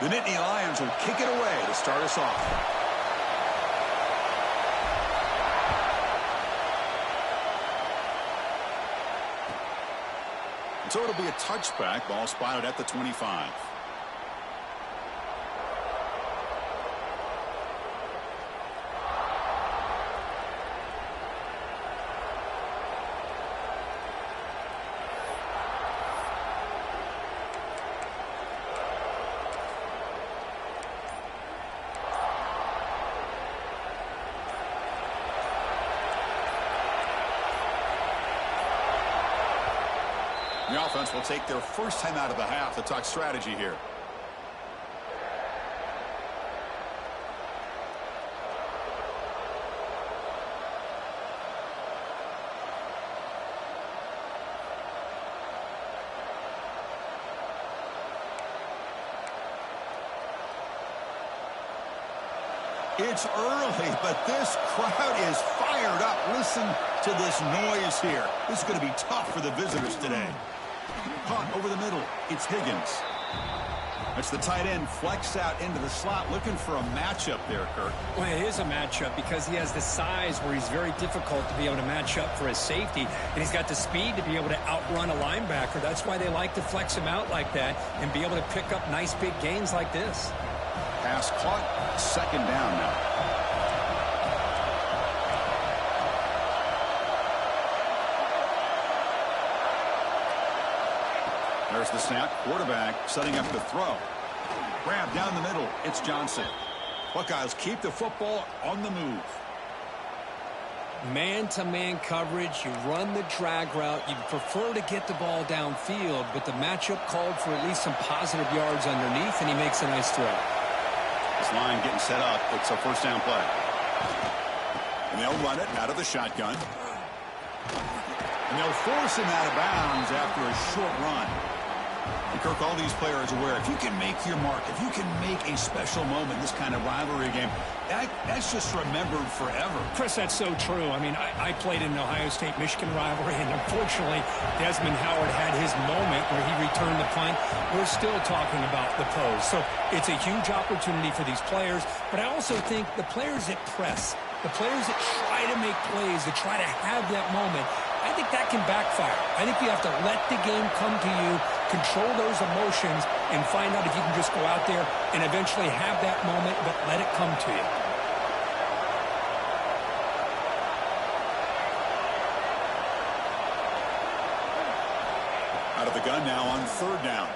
The Nittany Lions will kick it away to start us off. So it'll be a touchback. Ball spotted at the 25. The offense will take their first time out of the half to talk strategy here. It's early, but this crowd is fired up. Listen to this noise here. This is going to be tough for the visitors today. Caught over the middle. It's Higgins. That's the tight end flexed out into the slot, looking for a matchup there, Kurt. Well, it is a matchup because he has the size where he's very difficult to be able to match up for his safety, and he's got the speed to be able to outrun a linebacker. That's why they like to flex him out like that and be able to pick up nice big gains like this. Pass caught. Second down now. There's the snap. Quarterback setting up the throw. Grab down the middle. It's Johnson. Buckeyes keep the football on the move. Man-to-man coverage. You run the drag route. You prefer to get the ball downfield, but the matchup called for at least some positive yards underneath, and he makes a nice throw. This line getting set up. It's a first down play. And they'll run it out of the shotgun. And they'll force him out of bounds after a short run. And Kirk, all these players aware, if you can make your mark, if you can make a special moment in this kind of rivalry game, that's just remembered forever. Chris, that's so true. I mean, I played in an Ohio State-Michigan rivalry, and unfortunately, Desmond Howard had his moment where he returned the punt. We're still talking about the pose. So it's a huge opportunity for these players, but I also think the players that press, the players that try to make plays, that try to have that moment, I think that can backfire. I think you have to let the game come to you, control those emotions, and find out if you can just go out there and eventually have that moment, but let it come to you. Out of the gun now on third down.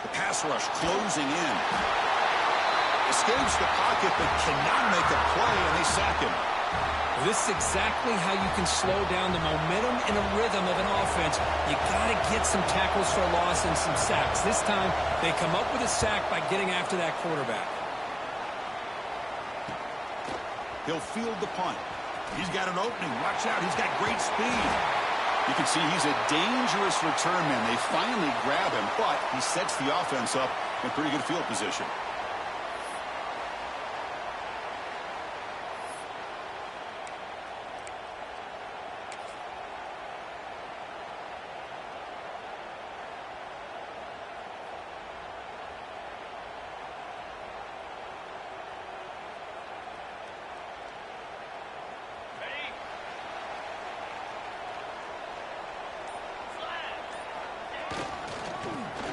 The pass rush closing in. Escapes the pocket but cannot make a play, and they sack him. This is exactly how you can slow down the momentum and a rhythm of an offense. You got to get some tackles for loss and some sacks. This time, they come up with a sack by getting after that quarterback. He'll field the punt. He's got an opening. Watch out. He's got great speed. You can see he's a dangerous return man. They finally grab him, but he sets the offense up in pretty good field position.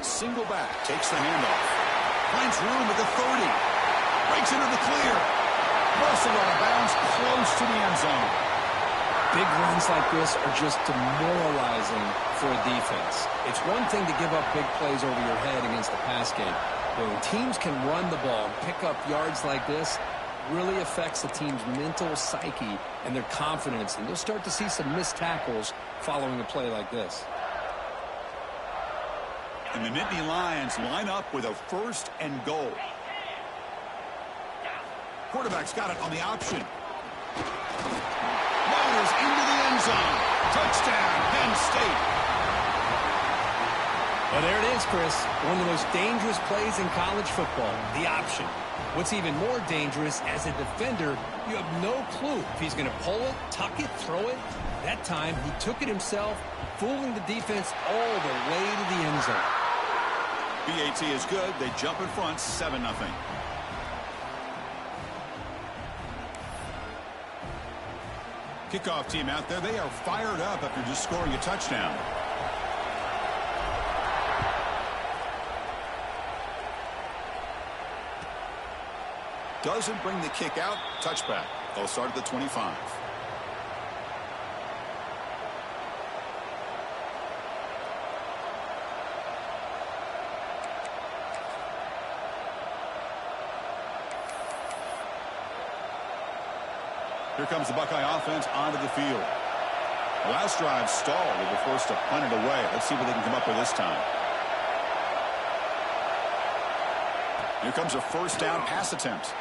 Single back, takes the handoff. Finds room at the 30. Breaks into the clear. Russell out of bounds, close to the end zone. Big runs like this are just demoralizing for a defense. It's one thing to give up big plays over your head against the pass game, but when teams can run the ball and pick up yards like this, really affects the team's mental psyche and their confidence, and you'll start to see some missed tackles following a play like this. And the Nittany Lions line up with a first and goal. Quarterback's got it on the option. Waters into the end zone. Touchdown, Penn State. Well, there it is, Chris. One of the most dangerous plays in college football, the option. What's even more dangerous, as a defender, you have no clue if he's going to pull it, tuck it, throw it. That time, he took it himself, fooling the defense all the way to the end zone. BAT is good. They jump in front 7-0. Kickoff team out there. They are fired up after just scoring a touchdown. Doesn't bring the kick out. Touchback. They'll start at the 25. Here comes the Buckeye offense onto the field. The last drive stalled. They were forced to punt it away. Let's see what they can come up with this time. Here comes a first down pass attempt.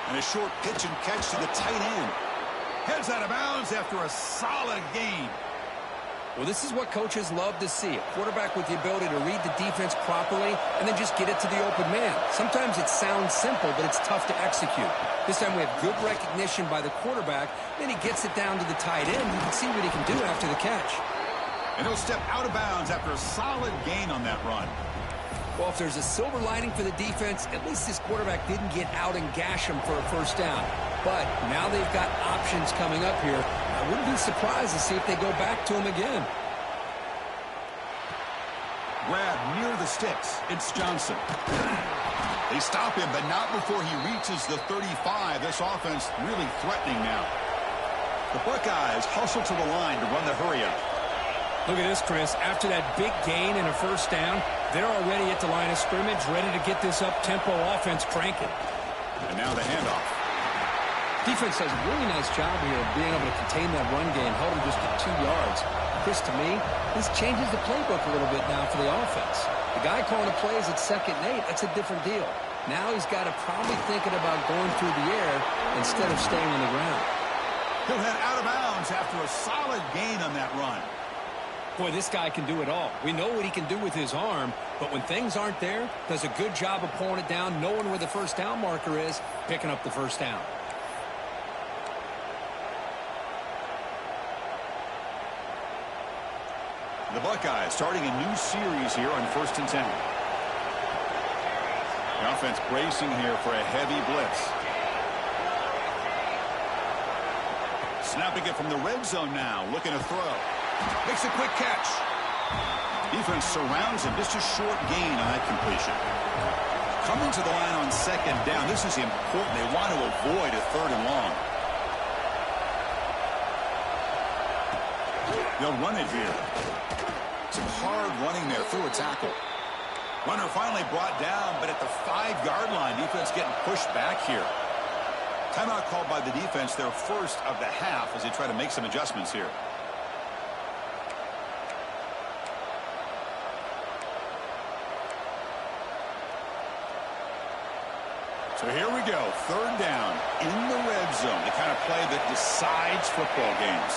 And a short pitch and catch to the tight end. Heads out of bounds after a solid gain. Well, this is what coaches love to see. A quarterback with the ability to read the defense properly and then just get it to the open man. Sometimes it sounds simple, but it's tough to execute. This time we have good recognition by the quarterback. Then he gets it down to the tight end. You can see what he can do after the catch. And he'll step out of bounds after a solid gain on that run. Well, if there's a silver lining for the defense, at least this quarterback didn't get out and gash him for a first down. But now they've got options coming up here. I wouldn't be surprised to see if they go back to him again. Grab near the sticks. It's Johnson. They stop him, but not before he reaches the 35. This offense really threatening now. The Buckeyes hustle to the line to run the hurry-up. Look at this, Chris. After that big gain and a first down, they're already at the line of scrimmage, ready to get this up-tempo offense cranking. And now the handoff. Defense does a really nice job here of being able to contain that run game, held him just to 2 yards. Chris, to me, this changes the playbook a little bit now for the offense. The guy calling the plays at 2nd and 8, that's a different deal. Now he's got to probably thinking about going through the air instead of staying on the ground. He'll head out of bounds after a solid gain on that run. Boy, this guy can do it all. We know what he can do with his arm, but when things aren't there, does a good job of pulling it down, knowing where the first down marker is, picking up the first down. The Buckeyes starting a new series here on 1st and 10. The offense bracing here for a heavy blitz. Snapping it from the red zone now, looking to throw. Makes a quick catch. Defense surrounds him. Just a short gain on that completion. Coming to the line on 2nd down. This is important. They want to avoid a 3rd and long. They'll run it here. Some hard running there through a tackle. Runner finally brought down, but at the 5-yard line, defense getting pushed back here. Timeout called by the defense, their first of the half, as they try to make some adjustments here. So here we go, 3rd down in the red zone, the kind of play that decides football games.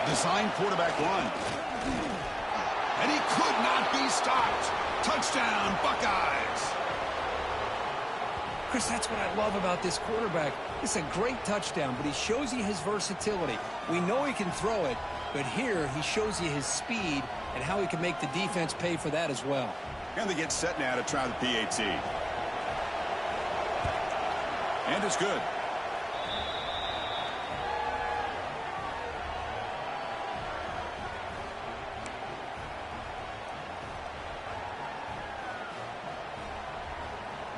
Design quarterback run. And he could not be stopped. Touchdown, Buckeyes. Chris, that's what I love about this quarterback. It's a great touchdown, but he shows you his versatility. We know he can throw it, but here he shows you his speed and how he can make the defense pay for that as well. And they get set now to try the PAT. And it's good.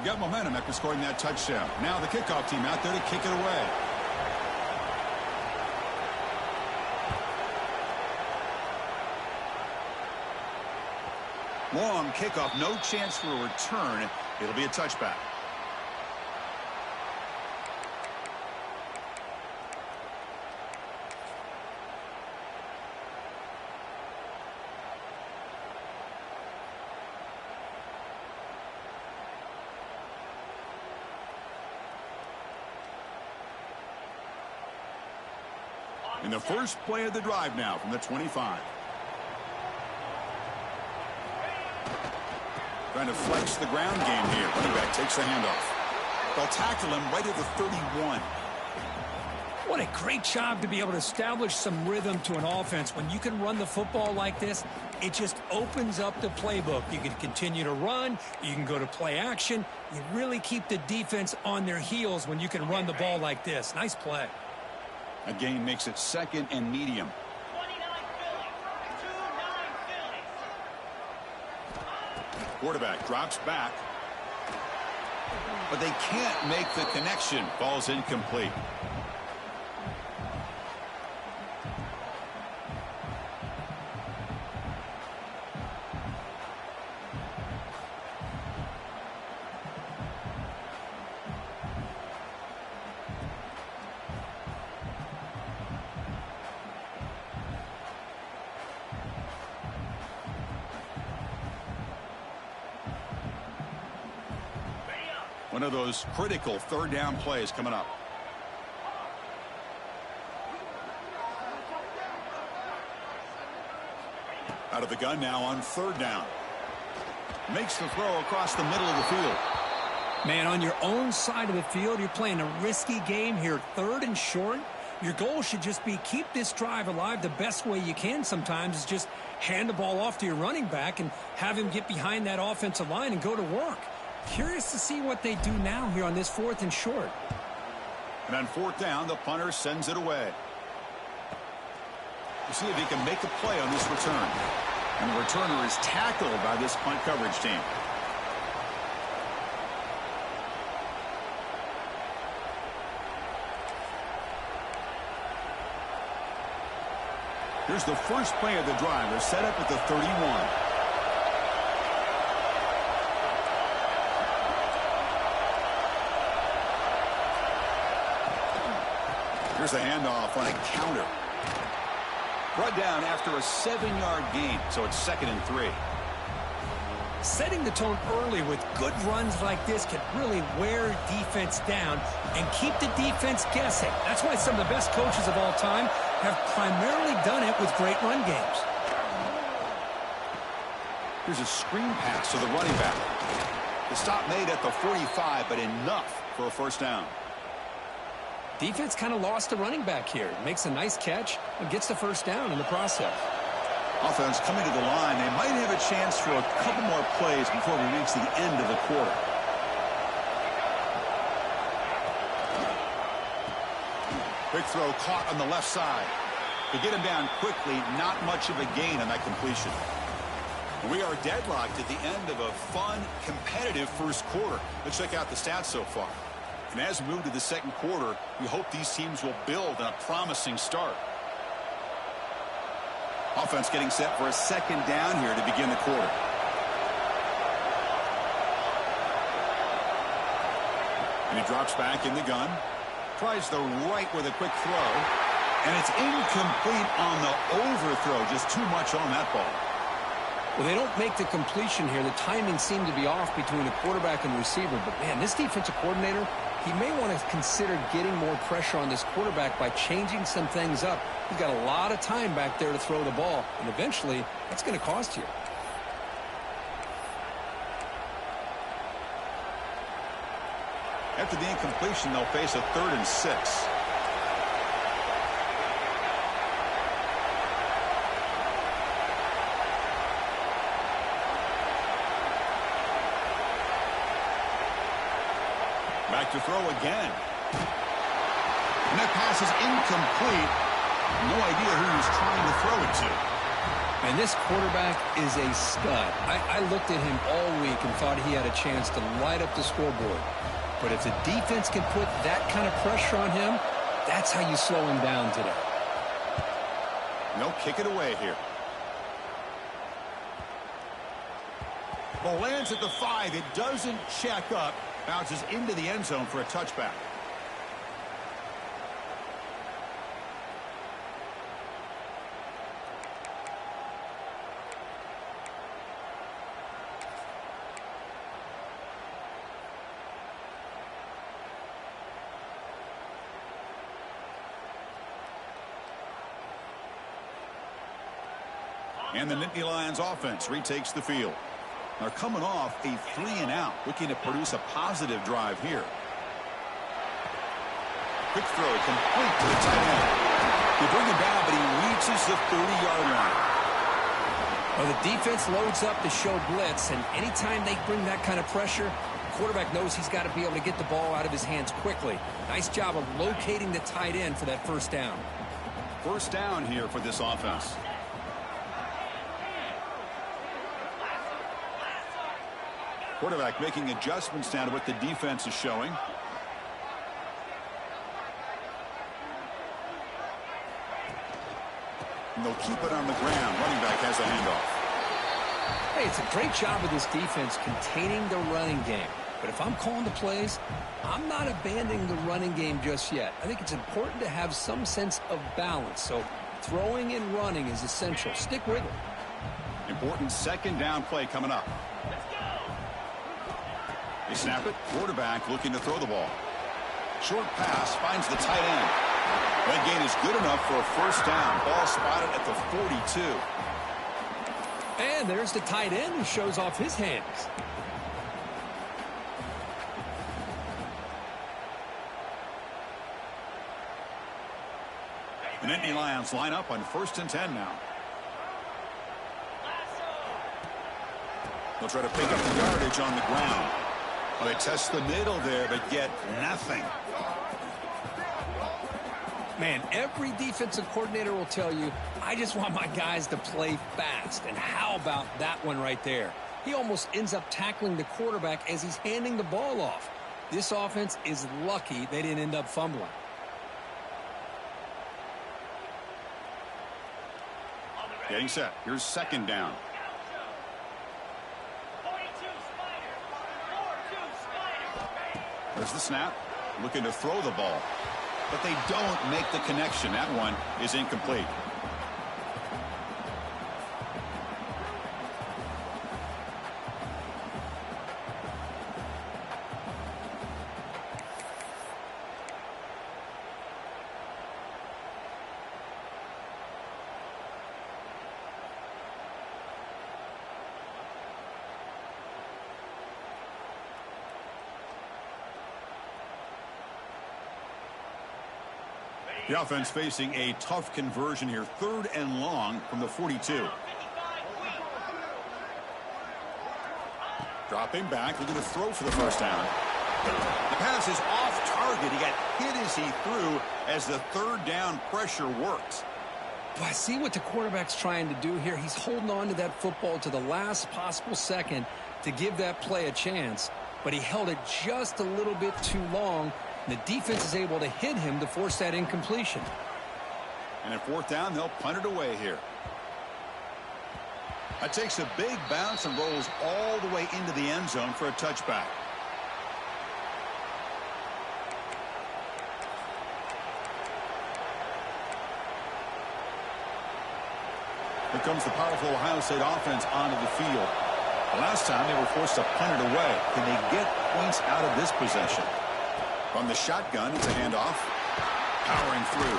Got momentum after scoring that touchdown. Now the kickoff team out there to kick it away. Long kickoff, no chance for a return. It'll be a touchback. In the first play of the drive now from the 25. Trying to flex the ground game here. Running back takes the handoff. They'll tackle him right at the 31. What a great job to be able to establish some rhythm to an offense. When you can run the football like this, it just opens up the playbook. You can continue to run. You can go to play action. You really keep the defense on their heels when you can run the ball like this. Nice play. A gain makes it 2nd and medium. Quarterback drops back, but they can't make the connection. Ball's incomplete. One of those critical 3rd down plays coming up. Out of the gun now on 3rd down. Makes the throw across the middle of the field. Man, on your own side of the field, you're playing a risky game here. 3rd and short. Your goal should just be keep this drive alive the best way you can sometimes is just hand the ball off to your running back and have him get behind that offensive line and go to work. Curious to see what they do now here on this 4th and short. And on 4th down, the punter sends it away. We'll see if he can make a play on this return. And the returner is tackled by this punt coverage team. Here's the first play of the drive. They're set up at the 31. Here's a handoff on a counter. Brought down after a 7-yard gain, so it's 2nd and 3. Setting the tone early with good runs like this can really wear defense down and keep the defense guessing. That's why some of the best coaches of all time have primarily done it with great run games. Here's a screen pass to the running back. The stop made at the 45, but enough for a 1st down. Defense kind of lost the running back here. Makes a nice catch and gets the 1st down in the process. Offense coming to the line. They might have a chance for a couple more plays before we reach the end of the quarter. Quick throw caught on the left side. To get him down quickly, not much of a gain on that completion. We are deadlocked at the end of a fun, competitive 1st quarter. Let's check out the stats so far. And as we move to the 2nd quarter, we hope these teams will build on a promising start. Offense getting set for a 2nd down here to begin the quarter. And he drops back in the gun. Tries the right with a quick throw. And it's incomplete on the overthrow. Just too much on that ball. Well, they don't make the completion here. The timing seemed to be off between the quarterback and the receiver. But, man, this defensive coordinator, he may want to consider getting more pressure on this quarterback by changing some things up. He's got a lot of time back there to throw the ball, and eventually that's going to cost you. After the incompletion, they'll face a 3rd and 6. Back to throw again. And that pass is incomplete. No idea who he's trying to throw it to. And this quarterback is a stud. I looked at him all week and thought he had a chance to light up the scoreboard. But if the defense can put that kind of pressure on him, that's how you slow him down today. No, kick it away here. Ball lands at the 5. It doesn't check up. Bounces into the end zone for a touchback. And the Nittany Lions offense retakes the field. They're coming off a 3-and-out, looking to produce a positive drive here. Quick throw, complete to the tight end. They bring him down, but he reaches the 30-yard line. Well, the defense loads up to show blitz, and anytime they bring that kind of pressure, the quarterback knows he's got to be able to get the ball out of his hands quickly. Nice job of locating the tight end for that first down. First down here for this offense. Quarterback making adjustments now to what the defense is showing. And they'll keep it on the ground. Running back has a handoff. Hey, it's a great job of this defense containing the running game. But if I'm calling the plays, I'm not abandoning the running game just yet. I think it's important to have some sense of balance. So throwing and running is essential. Stick with it. Important second down play coming up. They snap it. Quarterback looking to throw the ball. Short pass finds the tight end. That gain is good enough for a first down. Ball spotted at the 42. And there's the tight end who shows off his hands. The Nittany Lions line up on 1st and 10 now. They'll try to pick up the yardage on the ground. Well, they test the middle there, but get nothing. Man, every defensive coordinator will tell you, I just want my guys to play fast. And how about that one right there? He almost ends up tackling the quarterback as he's handing the ball off. This offense is lucky they didn't end up fumbling. Getting set. Here's second down. There's the snap. Looking to throw the ball. But they don't make the connection. That one is incomplete. The offense facing a tough conversion here. 3rd and long from the 42. Dropping back, looking to throw for the first down. The pass is off target. He got hit as he threw as the 3rd down pressure works. Well, I see what the quarterback's trying to do here. He's holding on to that football to the last possible second to give that play a chance. But he held it just a little bit too long. The defense is able to hit him to force that incompletion. And at 4th down, they'll punt it away here. That takes a big bounce and rolls all the way into the end zone for a touchback. Here comes the powerful Ohio State offense onto the field. The last time they were forced to punt it away. Can they get points out of this possession? From the shotgun, it's a handoff. Powering through.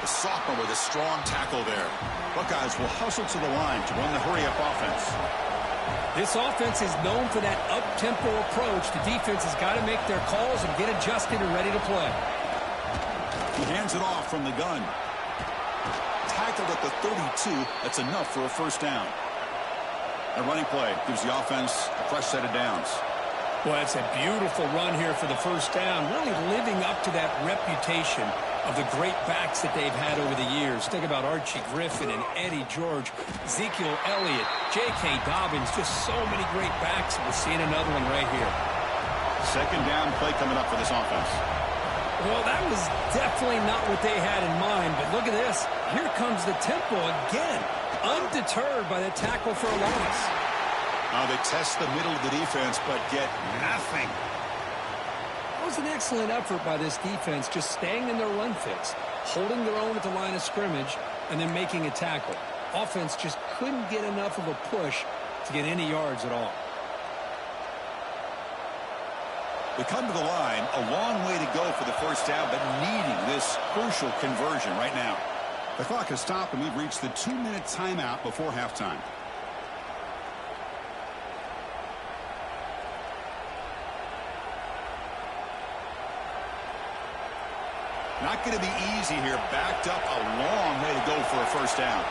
The sophomore with a strong tackle there. Buckeyes will hustle to the line to run the hurry-up offense. This offense is known for that up-tempo approach. The defense has got to make their calls and get adjusted and ready to play. He hands it off from the gun. Tackled at the 32. That's enough for a first down. A running play gives the offense a fresh set of downs. Well, it's a beautiful run here for the first down, really living up to that reputation of the great backs that they've had over the years. Think about Archie Griffin and Eddie George, Ezekiel Elliott, J.K. Dobbins, just so many great backs. We're seeing another one right here. Second down play coming up for this offense. Well, that was definitely not what they had in mind, but look at this. Here comes the tempo again, undeterred by the tackle for a loss. Now they test the middle of the defense, but get nothing. That was an excellent effort by this defense, just staying in their run fits, holding their own at the line of scrimmage, and then making a tackle. Offense just couldn't get enough of a push to get any yards at all. They come to the line, a long way to go for the first down, but needing this crucial conversion right now. The clock has stopped, and we've reached the 2-minute timeout before halftime. Not going to be easy here. Backed up a long way to go for a first down.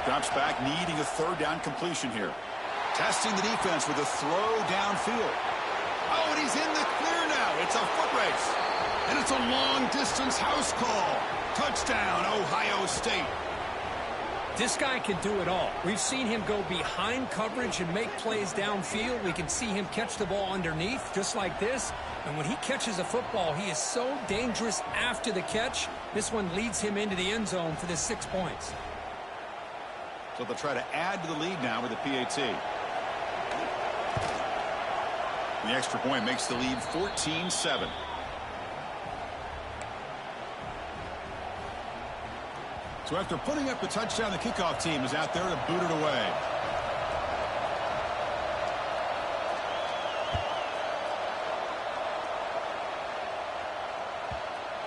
Drops back, needing a third down completion here. Testing the defense with a throw downfield. Oh, and he's in the clear now. It's a foot race. And it's a long-distance house call. Touchdown, Ohio State. This guy can do it all. We've seen him go behind coverage and make plays downfield. We can see him catch the ball underneath, just like this. And when he catches a football, he is so dangerous after the catch. This one leads him into the end zone for the 6 points. So they'll try to add to the lead now with the PAT. The extra point makes the lead 14-7. So after putting up the touchdown, the kickoff team is out there to boot it away.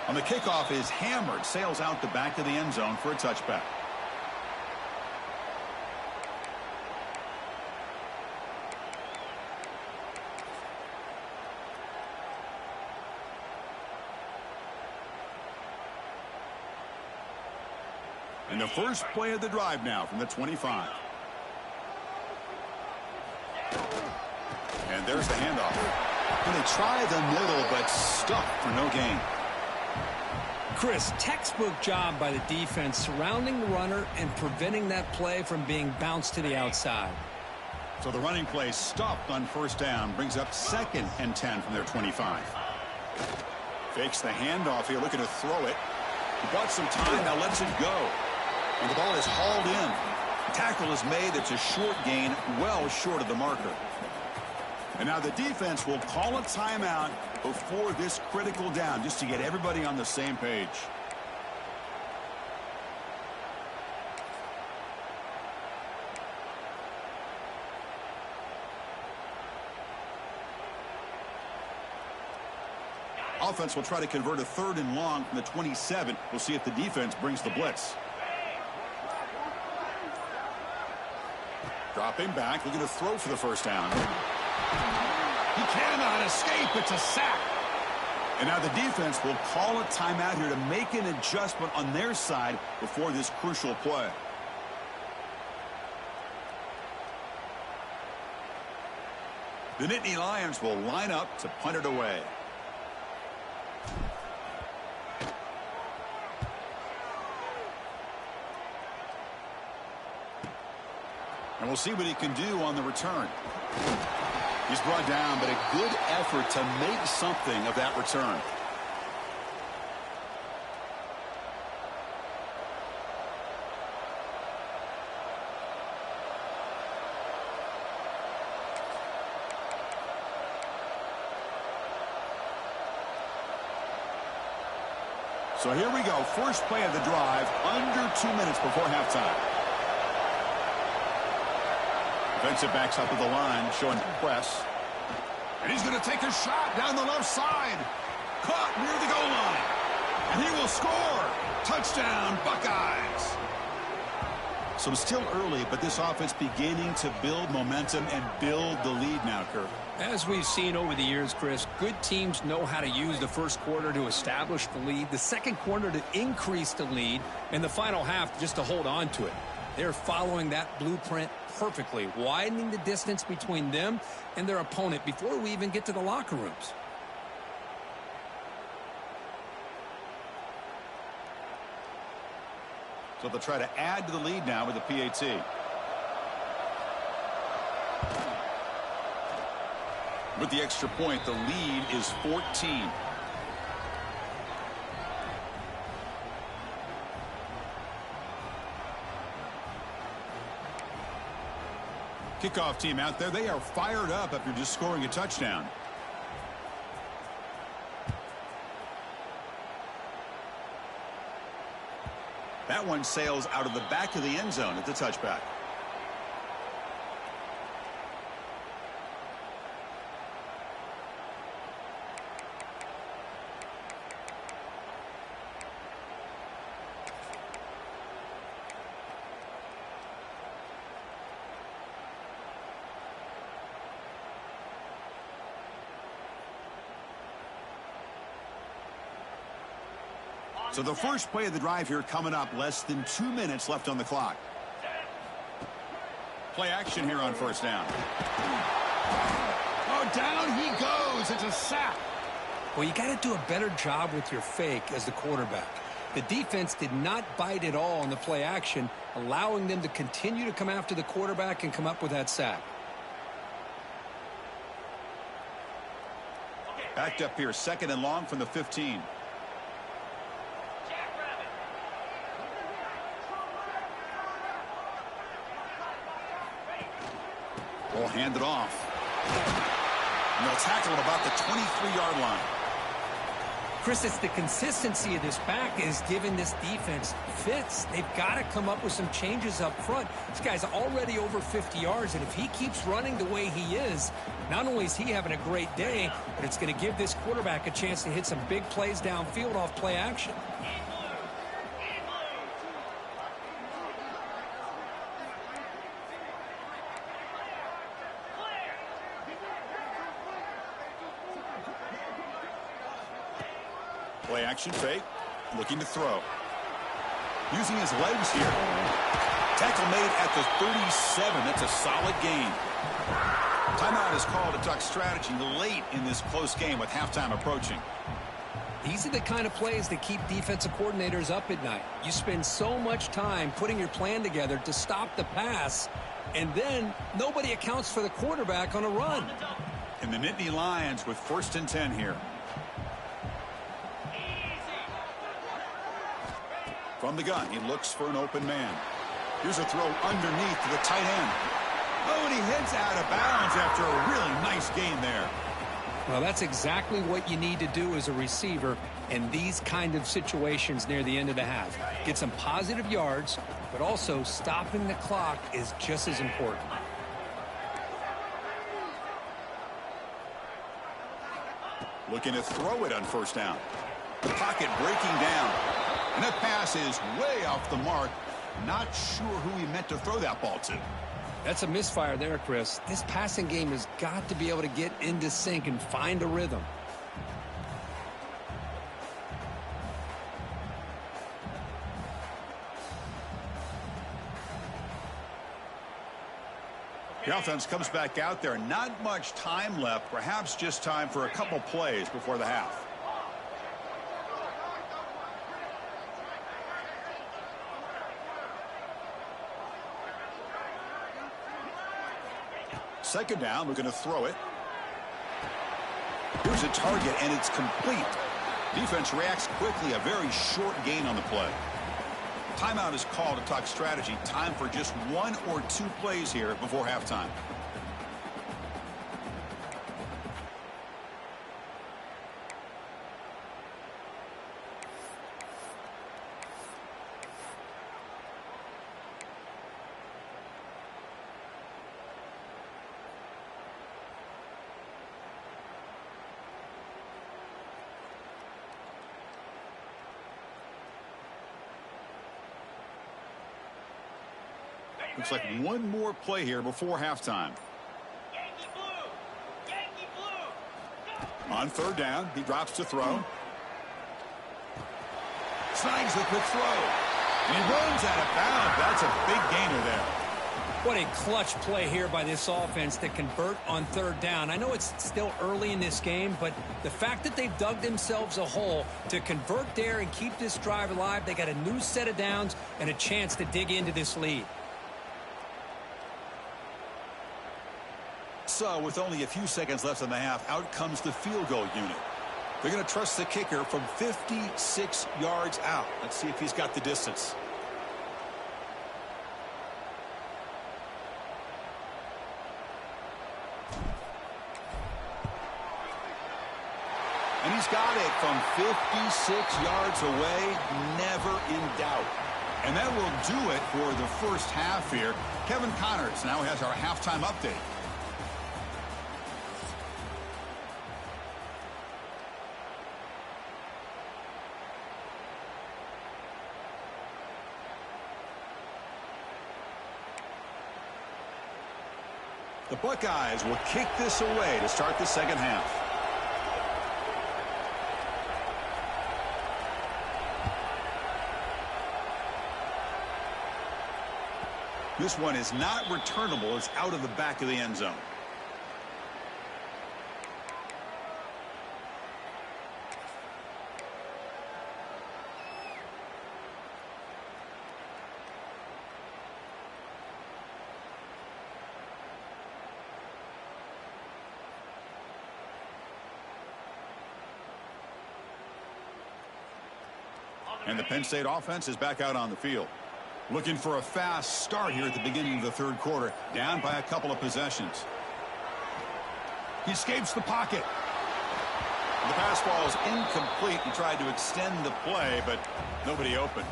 On the kickoff is hammered, sails out the back of the end zone for a touchback. And the first play of the drive now from the 25. And there's the handoff. And they try the middle, but stuck for no gain. Chris, textbook job by the defense surrounding the runner and preventing that play from being bounced to the outside. So the running play stopped on first down, brings up 2nd and 10 from their 25. Fakes the handoff here, looking to throw it. He bought some time, now lets it go. And the ball is hauled in. Tackle is made. It's a short gain, well short of the marker. And now the defense will call a timeout before this critical down, just to get everybody on the same page. Offense will try to convert a 3rd and long from the 27. We'll see if the defense brings the blitz. Dropping back, looking to throw for the first down. He cannot escape. It's a sack. And now the defense will call a timeout here to make an adjustment on their side before this crucial play. The Nittany Lions will line up to punt it away. And we'll see what he can do on the return. He's brought down, but a good effort to make something of that return. So here we go. First play of the drive, under 2 minutes before halftime. Defensive backs up to the line, showing press. And he's going to take a shot down the left side. Caught near the goal line. And he will score. Touchdown, Buckeyes. So still early, but this offense beginning to build momentum and build the lead now, Kirk. As we've seen over the years, Chris, good teams know how to use the first quarter to establish the lead, the second quarter to increase the lead, and the final half just to hold on to it. They're following that blueprint perfectly, widening the distance between them and their opponent before we even get to the locker rooms. So they'll try to add to the lead now with the PAT. With the extra point, the lead is 14. Kickoff team out there. They are fired up after just scoring a touchdown. That one sails out of the back of the end zone at the touchback. So the first play of the drive here coming up, less than 2 minutes left on the clock. Play action here on first down. Oh, down he goes. It's a sack. Well, you got to do a better job with your fake as the quarterback. The defense did not bite at all on the play action, allowing them to continue to come after the quarterback and come up with that sack. Backed up here, 2nd and long from the 15. Will hand it off. And they'll tackle at about the 23-yard line. Chris, it's the consistency of this back is giving this defense fits. They've got to come up with some changes up front. This guy's already over 50 yards, and if he keeps running the way he is, not only is he having a great day, but it's going to give this quarterback a chance to hit some big plays downfield off play action. Play action fake. Looking to throw. Using his legs here. Tackle made at the 37. That's a solid gain. Timeout is called to talk strategy late in this close game with halftime approaching. These are the kind of plays that keep defensive coordinators up at night. You spend so much time putting your plan together to stop the pass, and then nobody accounts for the quarterback on a run. And the Nittany Lions with 1st and 10 here. From the gun, he looks for an open man. Here's a throw underneath to the tight end. Oh, and he heads out of bounds after a really nice gain there. Well, that's exactly what you need to do as a receiver in these kind of situations near the end of the half. Get some positive yards, but also stopping the clock is just as important. Looking to throw it on first down. The pocket breaking down. And that pass is way off the mark. Not sure who he meant to throw that ball to. That's a misfire there, Chris. This passing game has got to be able to get into sync and find a rhythm. The offense comes back out there. Not much time left. Perhaps just time for a couple plays before the half. Second down, looking to throw it. Here's a target, and it's complete. Defense reacts quickly, a very short gain on the play. Timeout is called to talk strategy. Time for just 1 or 2 plays here before halftime. Looks like one more play here before halftime. Yankee blue! Yankee blue! On 3rd down, he drops to throw. Snags the quick throw. And he runs out of bounds. That's a big gainer there. What a clutch play here by this offense to convert on 3rd down. I know it's still early in this game, but the fact that they've dug themselves a hole to convert there and keep this drive alive, they got a new set of downs and a chance to dig into this lead. So with only a few seconds left in the half, out comes the field goal unit. They're going to trust the kicker from 56 yards out. Let's see if he's got the distance. And he's got it from 56 yards away, never in doubt. And that will do it for the first half here. Kevin Connors now has our halftime update. The Buckeyes will kick this away to start the second half. This one is not returnable. It's out of the back of the end zone. And the Penn State offense is back out on the field. Looking for a fast start here at the beginning of the third quarter. Down by a couple of possessions. He escapes the pocket. The pass ball is incomplete. He tried to extend the play, but nobody open.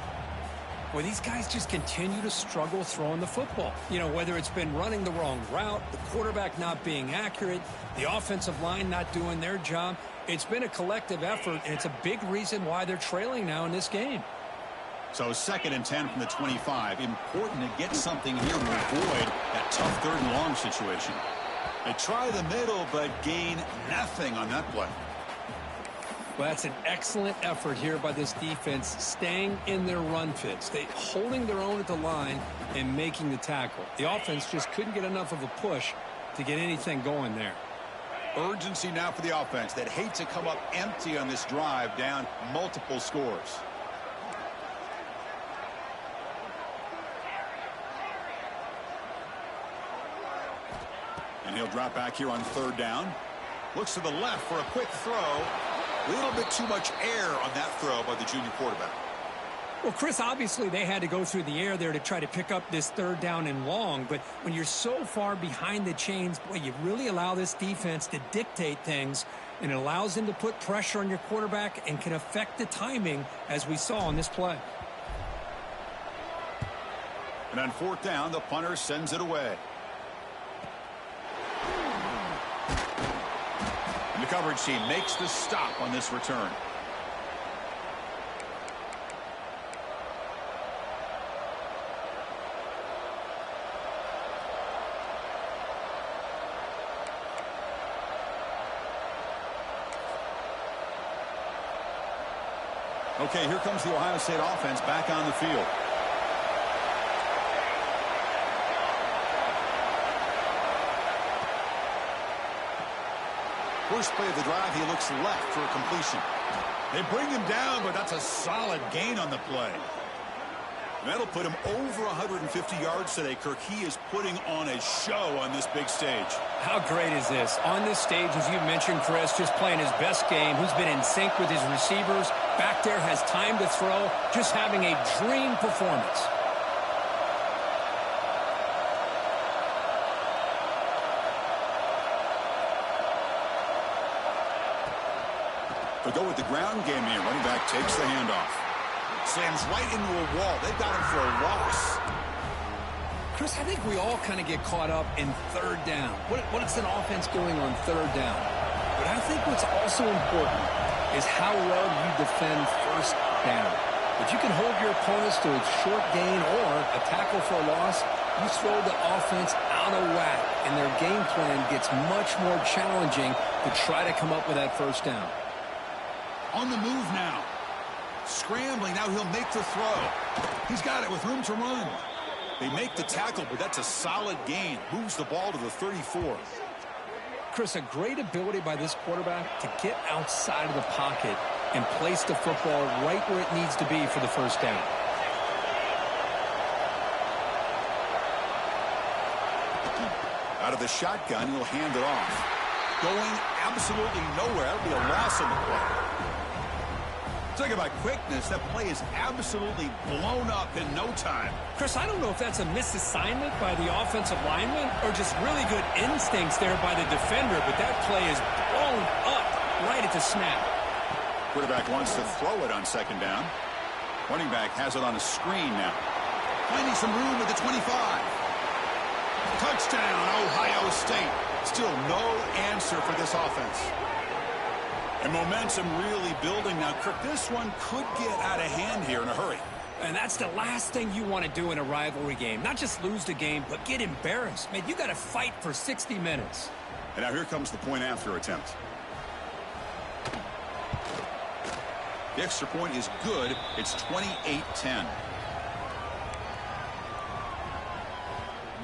Well, these guys just continue to struggle throwing the football. You know, whether it's been running the wrong route, the quarterback not being accurate, the offensive line not doing their job. It's been a collective effort, and it's a big reason why they're trailing now in this game. So 2nd and 10 from the 25. Important to get something here to avoid that tough 3rd and long situation. They try the middle, but gain nothing on that play. Well, that's an excellent effort here by this defense, staying in their run fits. They holding their own at the line and making the tackle. The offense just couldn't get enough of a push to get anything going there. Urgency now for the offense that hate to come up empty on this drive, down multiple scores. And he'll drop back here on 3rd down. Looks to the left for a quick throw. A little bit too much air on that throw by the junior quarterback. Well, Chris, obviously they had to go through the air there to try to pick up this 3rd down and long. But when you're so far behind the chains, boy, you really allow this defense to dictate things. And it allows them to put pressure on your quarterback and can affect the timing, as we saw on this play. And on 4th down, the punter sends it away. And the coverage team makes the stop on this return. Okay, here comes the Ohio State offense back on the field. First play of the drive, he looks left for a completion. They bring him down, but that's a solid gain on the play. That'll put him over 150 yards today, Kirk. He is putting on a show on this big stage. How great is this? On this stage, as you mentioned, Chris, just playing his best game. He's been in sync with his receivers. Back there, has time to throw. Just having a dream performance. They go with the ground game here. Running back takes the handoff. Slams right into a wall. They've got him for a loss. Chris, I think we all kind of get caught up in 3rd down. What is an offense doing on 3rd down? But I think what's also important is how well you defend 1st down. If you can hold your opponents to a short gain or a tackle for a loss, you throw the offense out of whack, and their game plan gets much more challenging to try to come up with that 1st down. On the move now. Scrambling, now he'll make the throw. He's got it with room to run. They make the tackle, but that's a solid gain. Moves the ball to the 34. Chris, a great ability by this quarterback to get outside of the pocket and place the football right where it needs to be for the 1st down. Out of the shotgun, he'll hand it off. Going absolutely nowhere. That'll be a loss on the play. Talk about quickness. That play is absolutely blown up in no time. Chris, I don't know if that's a misassignment by the offensive lineman or just really good instincts there by the defender, but that play is blown up right at the snap. Quarterback wants to throw it on 2nd down. Running back has it on a screen now. Finding some room at the 25. Touchdown, Ohio State. Still no answer for this offense. And momentum really building now. Kirk, this one could get out of hand here in a hurry. And that's the last thing you want to do in a rivalry game. Not just lose the game, but get embarrassed. Man, you got to fight for 60 minutes. And now here comes the point after attempt. The extra point is good. It's 28-10.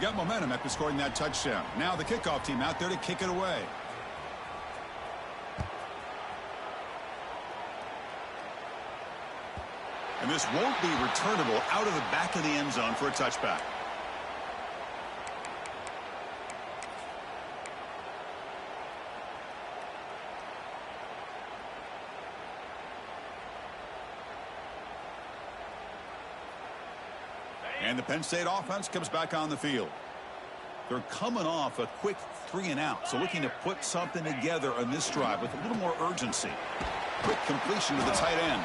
got momentum after scoring that touchdown. Now the kickoff team out there to kick it away. And this won't be returnable out of the back of the end zone for a touchback. And the Penn State offense comes back on the field. They're coming off a quick 3-and-out, so looking to put something together on this drive with a little more urgency. Quick completion to the tight end.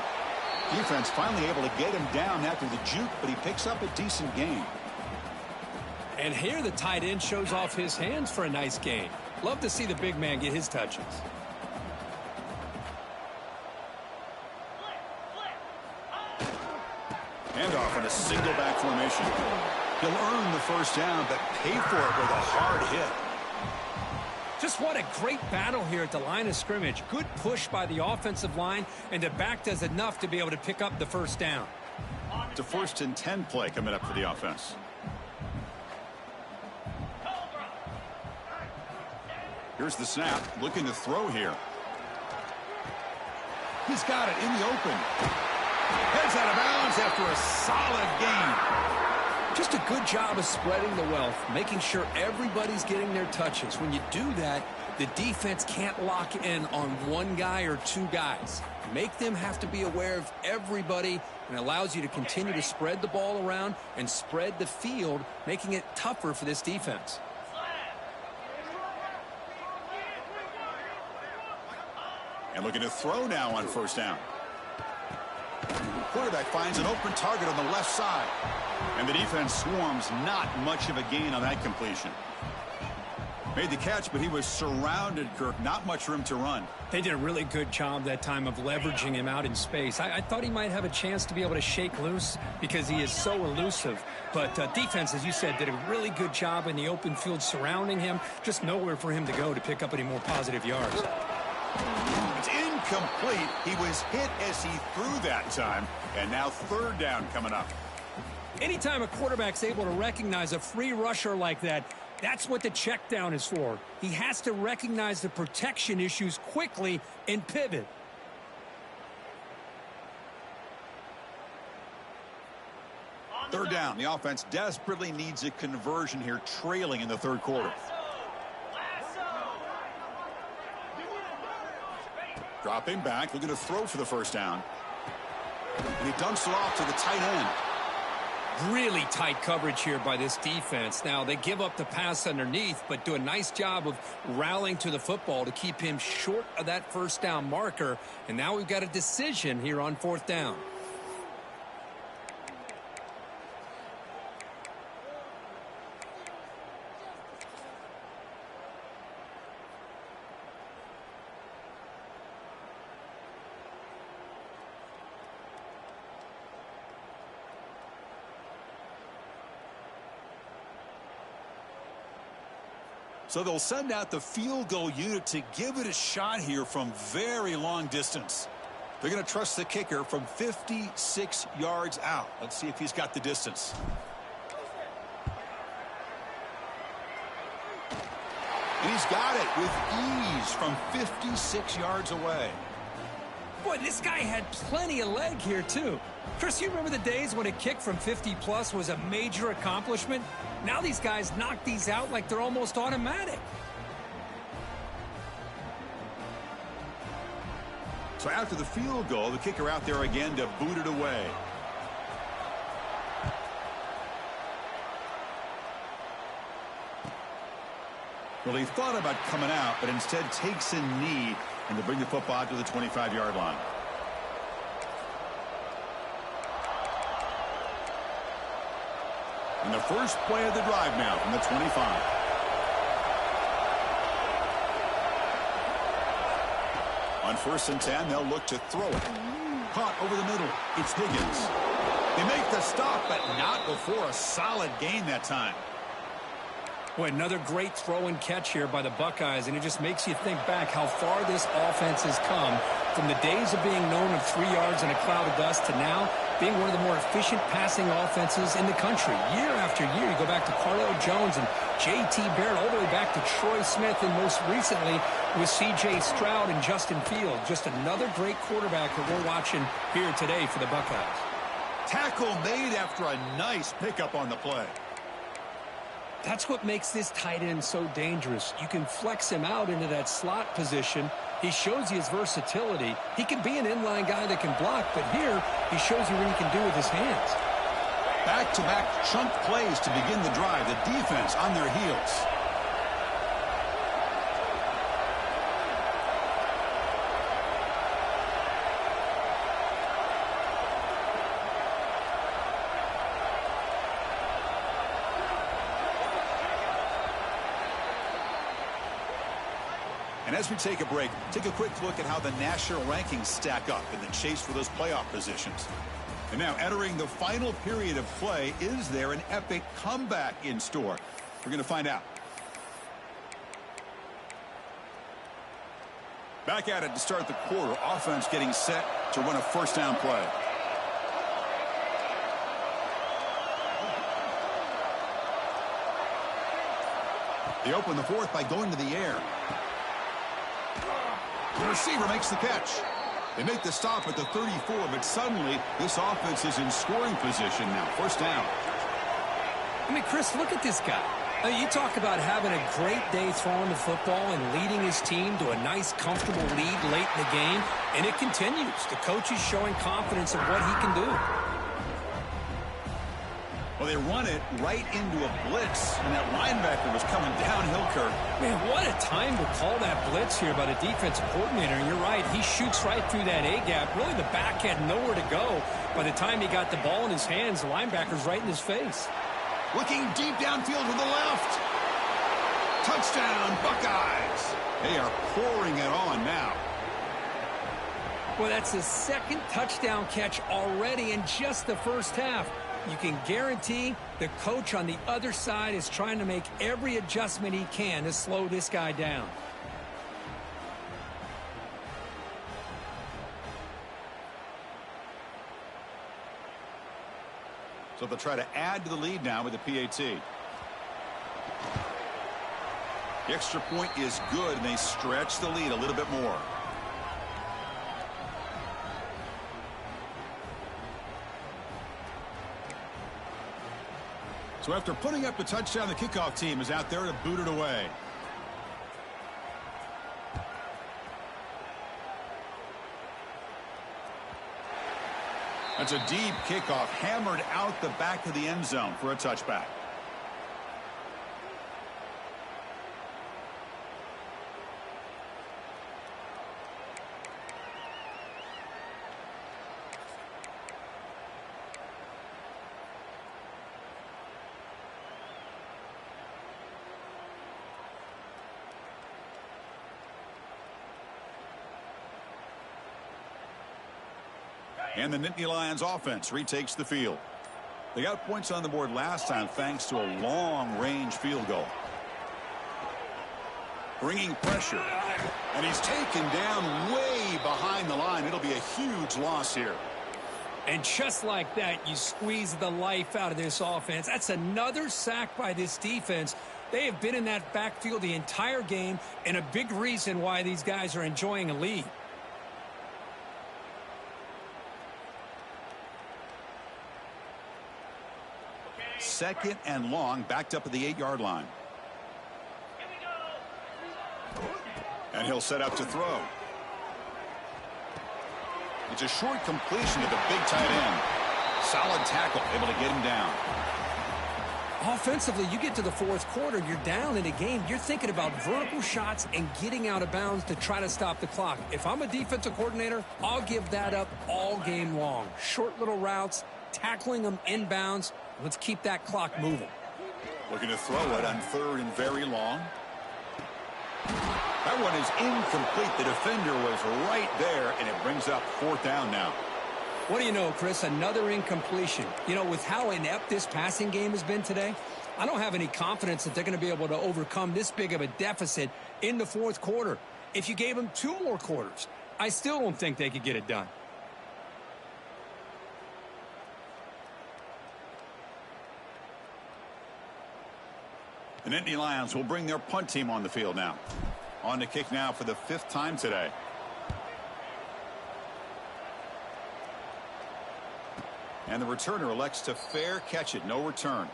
Defense finally able to get him down after the juke, but he picks up a decent gain. And here the tight end shows off his hands for a nice gain. Love to see the big man get his touches. Handoff on a single back formation. He'll earn the first down, but pay for it with a hard hit. Just what a great battle here at the line of scrimmage. Good push by the offensive line, and the back does enough to be able to pick up the first down. It's a 1st and 10 play coming up for the offense. Here's the snap, looking to throw here. He's got it in the open. Heads out of bounds after a solid gain. Just a good job of spreading the wealth, making sure everybody's getting their touches. When you do that, the defense can't lock in on one guy or two guys. Make them have to be aware of everybody, and allows you to continue to spread the ball around and spread the field, making it tougher for this defense. And looking to throw now on first down. Quarterback finds an open target on the left side. And the defense swarms, not much of a gain on that completion. Made the catch, but he was surrounded, Kirk. Not much room to run. They did a really good job that time of leveraging him out in space. I thought he might have a chance to be able to shake loose because he is so elusive. But defense, as you said, did a really good job in the open field surrounding him. Just nowhere for him to go to pick up any more positive yards. It's incomplete. He was hit as he threw that time. And now third down coming up. Anytime a quarterback's able to recognize a free rusher like that, that's what the check down is for. He has to recognize the protection issues quickly and pivot. Third down. The offense desperately needs a conversion here, trailing in the third quarter. Dropping back, looking to throw for the first down. And he dumps it off to the tight end. Really tight coverage here by this defense. Now, they give up the pass underneath, but do a nice job of rallying to the football to keep him short of that first down marker. And now we've got a decision here on fourth down. So they'll send out the field goal unit to give it a shot here from very long distance. They're going to trust the kicker from 56 yards out. Let's see if he's got the distance. And he's got it with ease from 56 yards away. Boy, this guy had plenty of leg here, too. Chris, you remember the days when a kick from 50-plus was a major accomplishment? Now these guys knock these out like they're almost automatic. So after the field goal, the kicker out there again to boot it away. Well, he thought about coming out, but instead takes a knee and to bring the football out to the 25-yard line. And the first play of the drive now from the 25. On 1st and 10, they'll look to throw it. Caught over the middle. It's Higgins. They make the stop, but not before a solid gain that time. Well, another great throw and catch here by the Buckeyes, and it just makes you think back how far this offense has come from the days of being known of 3 yards in a cloud of dust to now being one of the more efficient passing offenses in the country. Year after year, you go back to Cardale Jones and J.T. Barrett, all the way back to Troy Smith, and most recently with C.J. Stroud and Justin Fields. Just another great quarterback that we're watching here today for the Buckeyes. Tackle made after a nice pickup on the play. That's what makes this tight end so dangerous. You can flex him out into that slot position. He shows you his versatility. He can be an inline guy that can block, but here he shows you what he can do with his hands. Back-to-back chunk plays to begin the drive. The defense on their heels. And as we take a break, take a quick look at how the national rankings stack up in the chase for those playoff positions. And now entering the final period of play, is there an epic comeback in store? We're going to find out. Back at it to start the quarter. Offense getting set to run a first down play. They open the fourth by going to the air. The receiver makes the catch. They make the stop at the 34, but suddenly this offense is in scoring position now. First down. I mean, Chris, look at this guy. I mean, you talk about having a great day throwing the football and leading his team to a nice, comfortable lead late in the game, and it continues. The coach is showing confidence of what he can do. Well, they run it right into a blitz, and that linebacker was coming downhill, Kirk. Man, what a time to call that blitz here by the defensive coordinator. And you're right, he shoots right through that A-gap. Really, the back had nowhere to go. By the time he got the ball in his hands, the linebacker's right in his face. Looking deep downfield to the left. Touchdown, Buckeyes. They are pouring it on now. Well, that's his second touchdown catch already in just the first half. You can guarantee the coach on the other side is trying to make every adjustment he can to slow this guy down. So they'll try to add to the lead now with the PAT. The extra point is good, and they stretch the lead a little bit more. So after putting up the touchdown, the kickoff team is out there to boot it away. That's a deep kickoff, hammered out the back of the end zone for a touchback. And the Nittany Lions offense retakes the field. They got points on the board last time thanks to a long-range field goal. Bringing pressure. And he's taken down way behind the line. It'll be a huge loss here. And just like that, you squeeze the life out of this offense. That's another sack by this defense. They have been in that backfield the entire game, and a big reason why these guys are enjoying a lead. Second and long, backed up at the 8-yard line. And he'll set up to throw. It's a short completion to the big tight end. Solid tackle, able to get him down. Offensively, you get to the fourth quarter, you're down in a game. You're thinking about vertical shots and getting out of bounds to try to stop the clock. If I'm a defensive coordinator, I'll give that up all game long. Short little routes, tackling them inbounds. Let's keep that clock moving. Looking to throw it on third and very long. That one is incomplete. The defender was right there, and it brings up fourth down now. What do you know, Chris? Another incompletion. You know, with how inept this passing game has been today, I don't have any confidence that they're going to be able to overcome this big of a deficit in the fourth quarter. If you gave them 2 more quarters, I still don't think they could get it done. The Nittany Lions will bring their punt team on the field now. On to kick now for the 5th time today. And the returner elects to fair catch it. No return.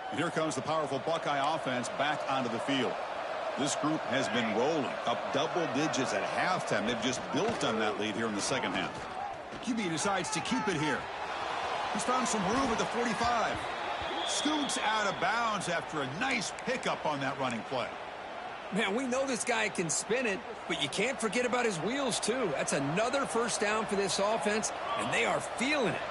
And here comes the powerful Buckeye offense back onto the field. This group has been rolling up double digits at halftime. They've just built on that lead here in the second half. QB decides to keep it here. He's found some room at the 45. Scoots out of bounds after a nice pickup on that running play. Man, we know this guy can spin it, but you can't forget about his wheels, too. That's another first down for this offense, and they are feeling it.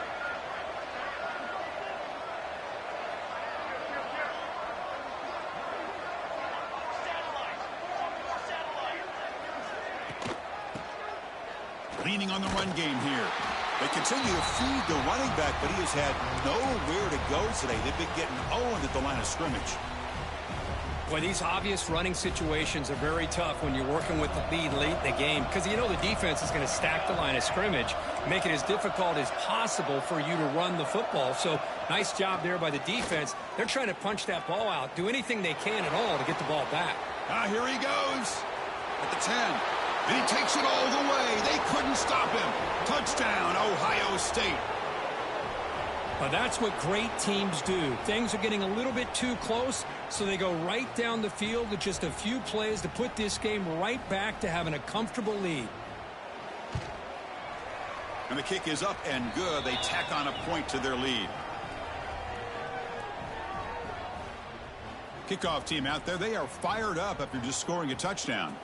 Leaning on the run game here. They continue to feed the running back, but he has had nowhere to go today. They've been getting owned at the line of scrimmage. Boy, these obvious running situations are very tough when you're working with the lead late in the game because you know the defense is going to stack the line of scrimmage, make it as difficult as possible for you to run the football. So nice job there by the defense. They're trying to punch that ball out, do anything they can at all to get the ball back. Here he goes at the 10. And he takes it all the way. They couldn't stop him. Touchdown, Ohio State. Well, that's what great teams do. Things are getting a little bit too close, so they go right down the field with just a few plays to put this game right back to having a comfortable lead. And the kick is up and good. They tack on a point to their lead. Kickoff team out there. They are fired up after just scoring a touchdown.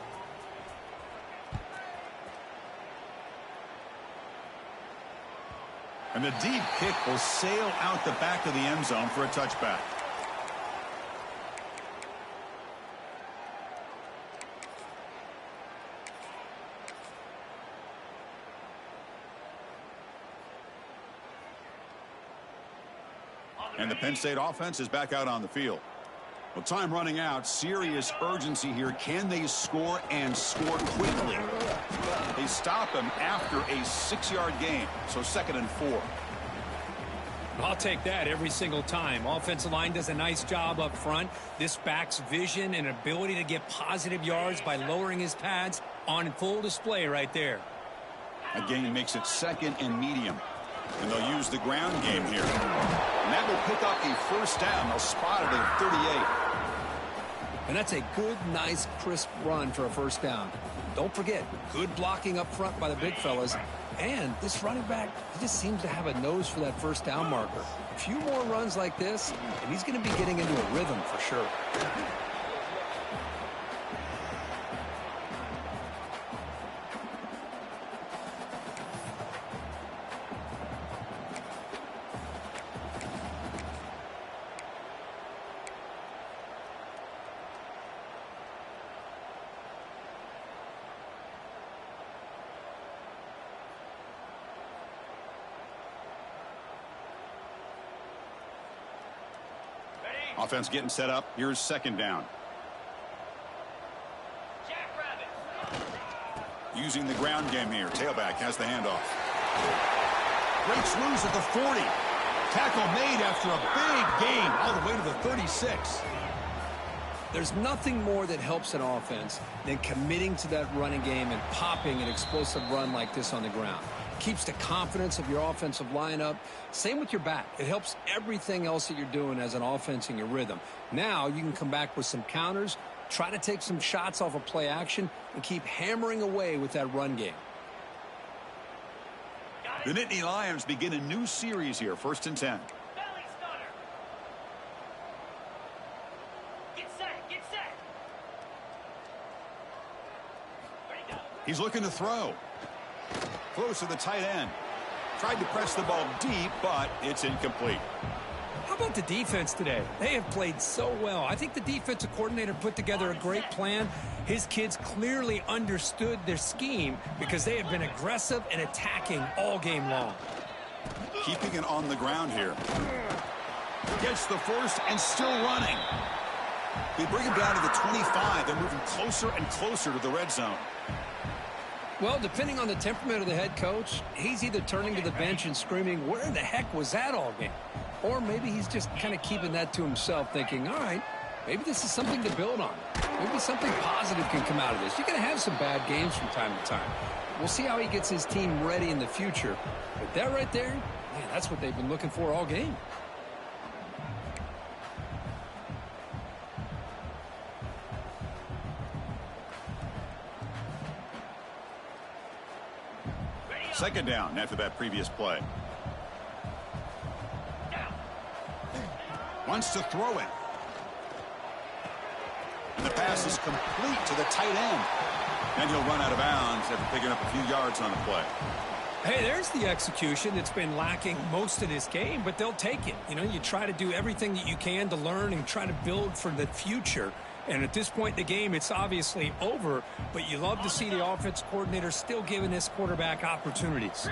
And the deep kick will sail out the back of the end zone for a touchback. And the Penn State offense is back out on the field. Well, time running out. Serious urgency here. Can they score and score quickly? They stop him after a 6-yard gain. So 2nd and 4. I'll take that every single time. Offensive line does a nice job up front. This back's vision and ability to get positive yards by lowering his pads on full display right there. A gain makes it 2nd and medium. And they'll use the ground game here. And that will pick up a first down. They'll spot it at 38. And that's a good, nice, crisp run for a first down. Don't forget, good blocking up front by the big fellas. And this running back, he just seems to have a nose for that first down marker. A few more runs like this, and he's going to be getting into a rhythm for sure. Offense getting set up. Here's 2nd down. Jackrabbit. Using the ground game here. Tailback has the handoff. Breaks loose at the 40. Tackle made after a big gain all the way to the 36. There's nothing more that helps an offense than committing to that running game and popping an explosive run like this on the ground. Keeps the confidence of your offensive lineup. Same with your back. It helps everything else that you're doing as an offense in your rhythm. Now you can come back with some counters, try to take some shots off of play action, and keep hammering away with that run game. The Nittany Lions begin a new series here. 1st and 10. Belly stunner. Get set. Get set. Ready, go. He's looking to throw. Throws to the tight end. Tried to press the ball deep, but it's incomplete. How about the defense today? They have played so well. I think the defensive coordinator put together a great plan. His kids clearly understood their scheme because they have been aggressive and attacking all game long. Keeping it on the ground here. Gets the first and still running. They bring him down to the 25. They're moving closer and closer to the red zone. Well, depending on the temperament of the head coach, he's either turning to the bench and screaming, where the heck was that all game? Or maybe he's just kind of keeping that to himself, thinking, all right, maybe this is something to build on. Maybe something positive can come out of this. You're going to have some bad games from time to time. We'll see how he gets his team ready in the future. But that right there, man, that's what they've been looking for all game. Second down after that previous play. Wants to throw it. And the pass is complete to the tight end. And he'll run out of bounds after picking up a few yards on the play. Hey, there's the execution that's been lacking most of this game, but they'll take it. You know, you try to do everything that you can to learn and try to build for the future. And at this point in the game, it's obviously over, but you love to see the offense coordinator still giving this quarterback opportunities.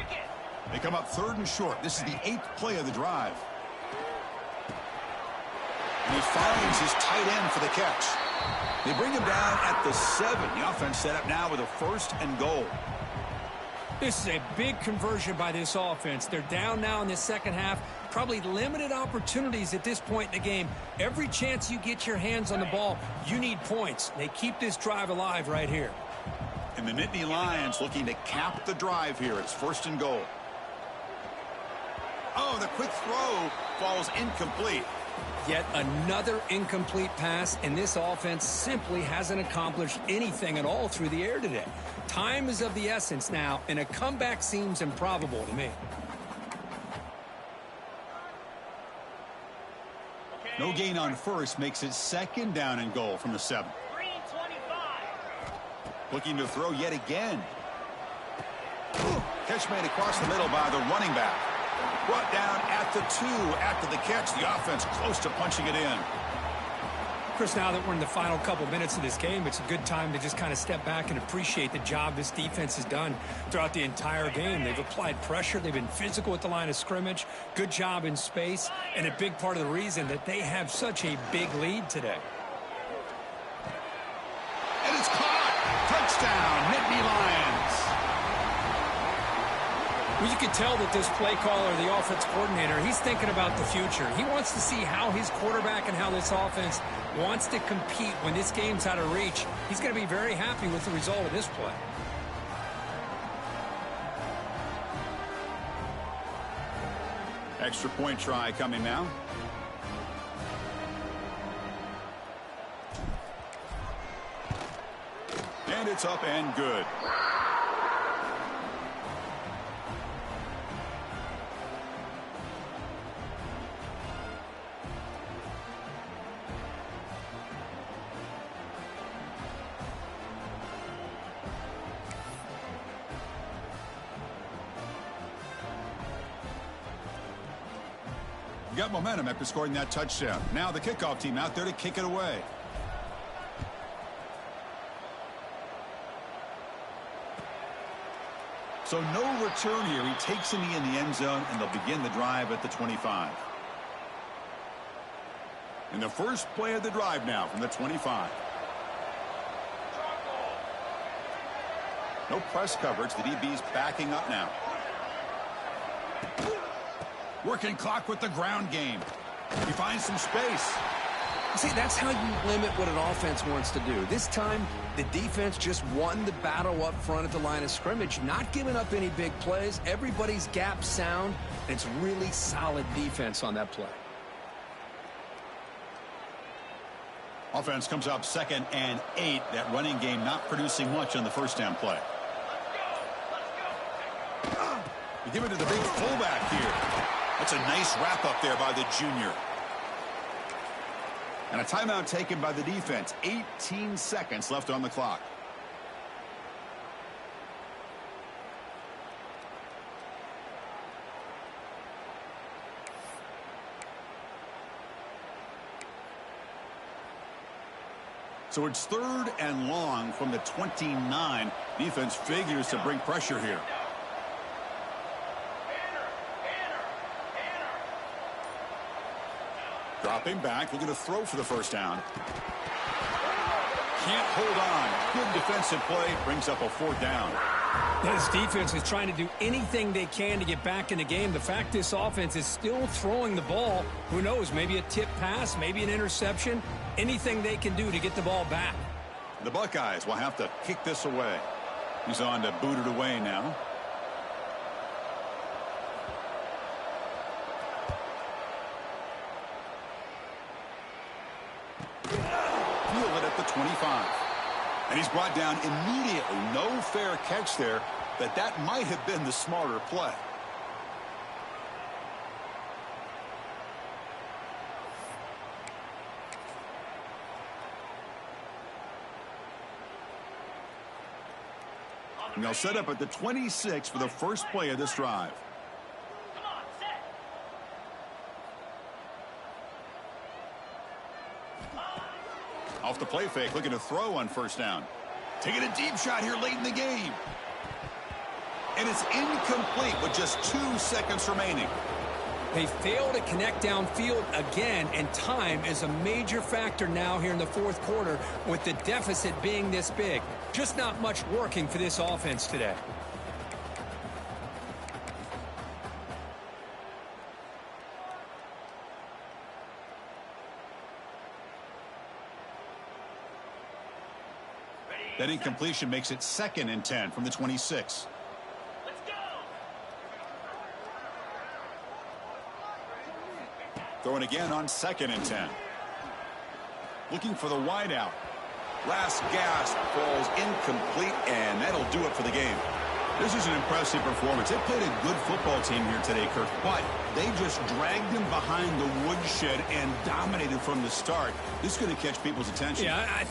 They come up 3rd and short. This is the 8th play of the drive. And he finds his tight end for the catch. They bring him down at the 7. The offense set up now with a 1st and goal. This is a big conversion by this offense. They're down now in the second half. Probably limited opportunities at this point in the game. Every chance you get your hands on the ball, you need points. They keep this drive alive right here. And the Nittany Lions looking to cap the drive here. It's 1st and goal. Oh, the quick throw falls incomplete. Yet another incomplete pass, and this offense simply hasn't accomplished anything at all through the air today. Time is of the essence now, and a comeback seems improbable to me. No gain on first makes it 2nd down and goal from the 7. Green 25. Looking to throw yet again. Catch made across the middle by the running back. Brought down at the 2 after the catch. The offense close to punching it in. Chris, now that we're in the final couple minutes of this game, it's a good time to just kind of step back and appreciate the job this defense has done throughout the entire game. They've applied pressure. They've been physical at the line of scrimmage. Good job in space, and a big part of the reason that they have such a big lead today. And it's caught. Touchdown, Nittany Lions. Well, you can tell that this play caller, the offense coordinator, he's thinking about the future. He wants to see how his quarterback and how this offense wants to compete when this game's out of reach. He's going to be very happy with the result of this play. Extra point try coming now. And it's up and good. Got momentum after scoring that touchdown. Now the kickoff team out there to kick it away. So no return here. He takes in the end zone, and they'll begin the drive at the 25. And the first play of the drive now from the 25. No press coverage. The DB's backing up now. Working clock with the ground game. He finds some space. See, that's how you limit what an offense wants to do. This time, the defense just won the battle up front at the line of scrimmage, not giving up any big plays. Everybody's gap sound. It's really solid defense on that play. Offense comes up 2nd and 8. That running game not producing much on the first down play. You give it to the big fullback here. That's a nice wrap up there by the junior. And a timeout taken by the defense. 18 seconds left on the clock. So it's 3rd and long from the 29. Defense figures to bring pressure here. Dropping back, looking to throw for the first down. Can't hold on. Good defensive play, brings up a 4th down. This defense is trying to do anything they can to get back in the game. The fact this offense is still throwing the ball, who knows, maybe a tip pass, maybe an interception, anything they can do to get the ball back. The Buckeyes will have to kick this away. He's on to boot it away now. Field it at the 25. And he's brought down immediately. No fair catch there, but that might have been the smarter play. And they'll set up at the 26 for the first play of this drive. Come on, set. Off the play fake, looking to throw on first down. Taking a deep shot here late in the game. And it's incomplete with just 2 seconds remaining. They fail to connect downfield again, and time is a major factor now here in the 4th quarter with the deficit being this big. Just not much working for this offense today. That incompletion makes it 2nd and 10 from the 26. Let's go. Throwing again on 2nd and 10. Looking for the wideout. Last gasp falls incomplete, and that'll do it for the game. This is an impressive performance. They played a good football team here today, Kirk, but they just dragged them behind the woodshed and dominated from the start. This is going to catch people's attention. Yeah, I think